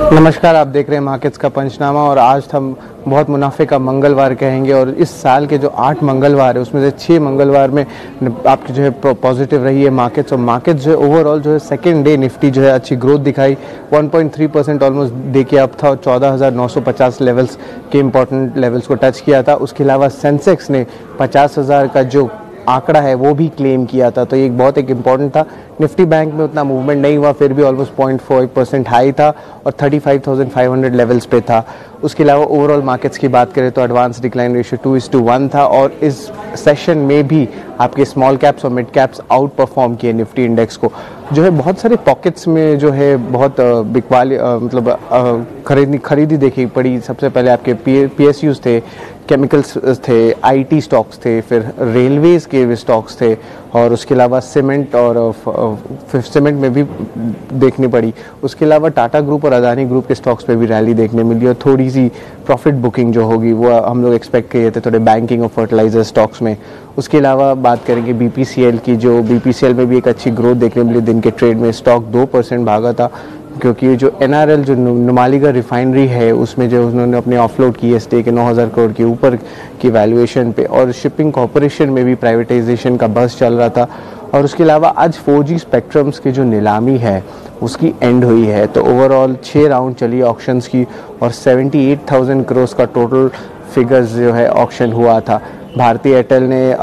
नमस्कार, आप देख रहे हैं मार्केट्स का पंचनामा। और आज हम बहुत मुनाफे का मंगलवार कहेंगे। और इस साल के जो 8 मंगलवार है उसमें से 6 मंगलवार में आपकी जो है पॉजिटिव रही है मार्केट्स। और मार्केट्स जो है ओवरऑल जो है सेकेंड डे निफ्टी जो है अच्छी ग्रोथ दिखाई, 1.3% ऑलमोस्ट डे के अप था और 14,950 लेवल्स के इंपॉर्टेंट लेवल्स को टच किया था। उसके अलावा सेंसेक्स ने 50,000 का जो आंकड़ा है वो भी क्लेम किया था, तो ये बहुत एक इम्पॉर्टेंट था। निफ्टी बैंक में उतना मूवमेंट नहीं हुआ, फिर भी ऑलमोस्ट 0.4% हाई था और 35,500 लेवल्स पे था। उसके अलावा ओवरऑल मार्केट्स की बात करें तो एडवांस डिक्लाइन रेशियो 2:1 था। और इस सेशन में भी आपके स्मॉल कैप्स और मिड कैप्स आउट परफॉर्म किए निफ्टी इंडेक्स को। जो है बहुत सारे पॉकेट्स में जो है बहुत बिकवाली खरीदी देखी पड़ी। सबसे पहले आपके PSUs थे, केमिकल्स थे, IT स्टॉक्स थे, फिर रेलवेज के स्टॉक्स थे और उसके अलावा सीमेंट और सीमेंट में भी देखनी पड़ी। उसके अलावा टाटा ग्रुप और अदानी ग्रुप के स्टॉक्स पे भी रैली देखने मिली और थोड़ी सी प्रॉफिट बुकिंग जो होगी वो हम लोग एक्सपेक्ट किए थे थोड़े बैंकिंग और फर्टिलाइजर स्टॉक्स में। उसके अलावा बात करेंगे BPCL की, जो BPCL में भी एक अच्छी ग्रोथ देखने मिली। दिन के ट्रेड में स्टॉक 2% भागा था क्योंकि जो NRL जो नुमालीगढ़ रिफाइनरी है उसमें जो उन्होंने अपने ऑफलोड की है स्टेक 9,000 करोड़ के ऊपर की वैल्यूएशन पे। और शिपिंग कॉर्पोरेशन में भी प्राइवेटाइजेशन का बस चल रहा था। और उसके अलावा आज 4G स्पेक्ट्रम्स की जो नीलामी है उसकी एंड हुई है। तो ओवरऑल 6 राउंड चली ऑक्शंस की और 78,000 करोड़ का टोटल फिगर्स जो है ऑक्शन हुआ था। भारती एयरटेल ने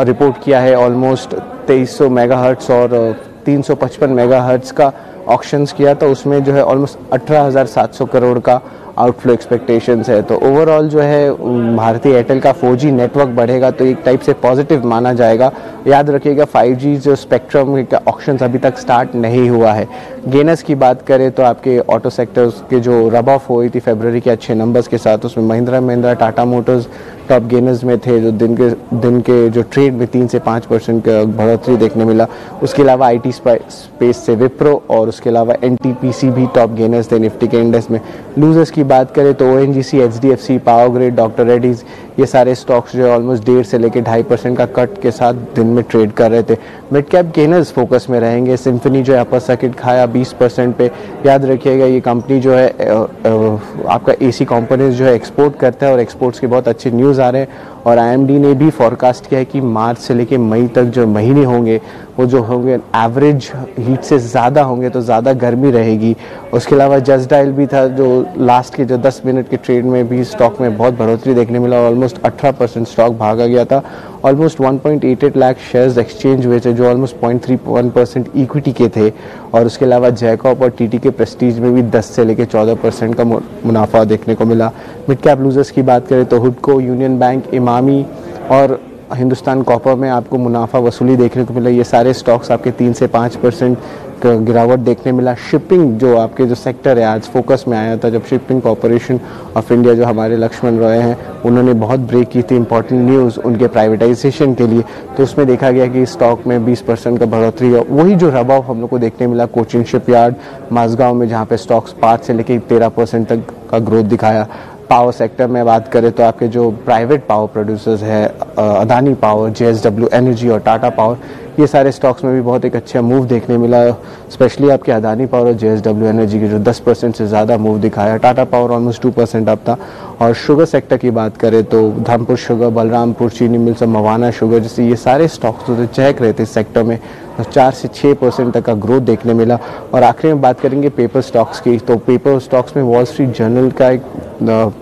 रिपोर्ट किया है ऑलमोस्ट 2300 मेगाहर्ट्ज और 355 मेगाहर्ट्ज का ऑक्शंस किया, तो उसमें जो है ऑलमोस्ट 18,700 करोड़ का आउटफ्लो एक्सपेक्टेशंस है। तो ओवरऑल जो है भारती एयरटेल का 4G नेटवर्क बढ़ेगा तो एक टाइप से पॉजिटिव माना जाएगा। याद रखिएगा 5G जो स्पेक्ट्रम का ऑक्शंस अभी तक स्टार्ट नहीं हुआ है। गेनर्स की बात करें तो आपके ऑटो सेक्टर्स के जो रब ऑफ हुई थी फरवरी के अच्छे नंबर्स के साथ, उसमें Mahindra, Tata Motors top gainers में थे, जो दिन के जो ट्रेड में 3 से 5% का बढ़ोतरी देखने मिला। उसके अलावा IT स्पेस से विप्रो और उसके अलावा NTPC भी टॉप गेनर्स थे निफ्टी के इंडेक्स में। लूजर्स की बात करें तो ONGC, HDFC, power grid, doctor Reddy's, ये सारे स्टॉक्स जो है ऑलमोस्ट 1.5 से लेकर 2.5% का कट के साथ दिन में ट्रेड कर रहे थे। मिड कैप गेनर्स फोकस में रहेंगे। सिम्फनी जो है अपर सर्किट खाया 20% पे। याद रखिएगा ये कंपनी जो है आपका AC कंपोनेंट्स जो है एक्सपोर्ट करता है और एक्सपोर्ट्स के बहुत अच्छे न्यूज़ आ रहे हैं। और IMD ने भी फॉरकास्ट किया है कि मार्च से लेकर मई तक जो महीने होंगे वो जो होंगे एवरेज हीट से ज़्यादा होंगे, तो ज़्यादा गर्मी रहेगी। उसके अलावा जस्ट डायल भी था जो लास्ट के जो 10 मिनट के ट्रेड में भी स्टॉक में बहुत बढ़ोतरी देखने मिला। ऑलमोस्ट 18% स्टॉक भागा गया था। ऑलमोस्ट 1.88 लाख शेयर्स एक्सचेंज हुए थे जो ऑलमोस्ट 0.31% इक्विटी के थे। और उसके अलावा जैकॉब और TTK प्रेस्टीज में भी 10 से लेकर 14% का मुनाफा देखने को मिला। मिड कैप लूजर्स की बात करें तो हुडको, यूनियन बैंक, इमामी और हिंदुस्तान कॉपर में आपको मुनाफा वसूली देखने को मिला। ये सारे स्टॉक्स आपके 3 से 5% का गिरावट देखने मिला। शिपिंग जो आपके जो सेक्टर है आज फोकस में आया था, जब शिपिंग कॉर्पोरेशन ऑफ इंडिया जो हमारे लक्ष्मण रॉय हैं उन्होंने बहुत ब्रेक की थी इंपॉर्टेंट न्यूज़ उनके प्राइवेटाइजेशन के लिए, तो उसमें देखा गया कि स्टॉक में 20% का बढ़ोतरी है। वही जो रब ऑफ हम लोग को देखने मिला कोचिन शिपयार्ड, माझगांव में, जहाँ पे स्टॉक्स 5 से लेकर 13% तक का ग्रोथ दिखाया। पावर सेक्टर में बात करें तो आपके जो प्राइवेट पावर प्रोड्यूसर्स है अदानी पावर, JSW एनर्जी और टाटा पावर, ये सारे स्टॉक्स में भी बहुत एक अच्छा मूव देखने मिला। स्पेशली आपके अदानी पावर और JSW एनर्जी के जो 10% से ज़्यादा मूव दिखाया। टाटा पावर ऑलमोस्ट 2% अप था। और शुगर सेक्टर की बात करें तो धर्मपुर शुगर, बलरामपुर चीनी मिल्स और मवाना शुगर जैसे ये सारे स्टॉक्स जो चहक रहे थे इस सेक्टर में, तो 4 से 6% तक का ग्रोथ देखने मिला। और आखिरी में बात करेंगे पेपर स्टॉक्स की, तो पेपर स्टॉक्स में वॉल स्ट्रीट जर्नल का एक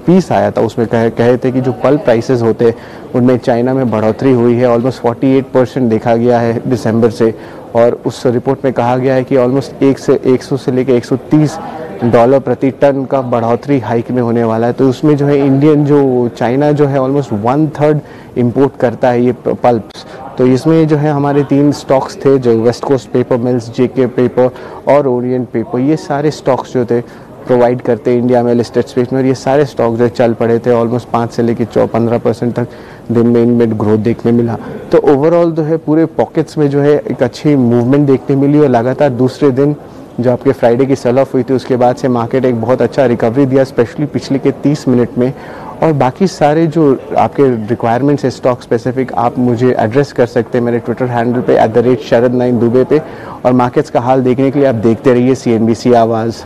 पीस आया था, उसमें कहे थे कि जो पल्प प्राइसेस होते हैं उनमें चाइना में बढ़ोतरी हुई है। ऑलमोस्ट 48% देखा गया है दिसंबर से। और उस रिपोर्ट में कहा गया है कि ऑलमोस्ट 100 से लेकर $130 प्रति टन का बढ़ोतरी हाइक में होने वाला है। तो उसमें जो है इंडियन जो चाइना जो है ऑलमोस्ट 1/3 इम्पोर्ट करता है ये पल्प्स। तो इसमें जो है हमारे 3 स्टॉक्स थे जो West Coast Paper Mills, JK Paper और ओरिएंट पेपर, ये सारे स्टॉक्स जो थे प्रोवाइड करते इंडिया में लिस्टेड स्पेस में, और ये सारे स्टॉक जो चल पड़े थे ऑलमोस्ट 5 से लेकर 15% तक दिन में इनमें ग्रोथ देखने मिला। तो ओवरऑल जो है पूरे पॉकेट्स में जो है एक अच्छी मूवमेंट देखने मिली। और लगातार दूसरे दिन जो आपके फ्राइडे की सेल ऑफ हुई थी उसके बाद से मार्केट एक बहुत अच्छा रिकवरी दिया, स्पेशली पिछले के 30 मिनट में। और बाकी सारे जो आपके रिक्वायरमेंट्स है स्टॉक स्पेसिफिक आप मुझे एड्रेस कर सकते हैं मेरे ट्विटर हैंडल पे @शरद9 दुबे पे। और मार्केट्स का हाल देखने के लिए आप देखते रहिए CNBC आवाज़।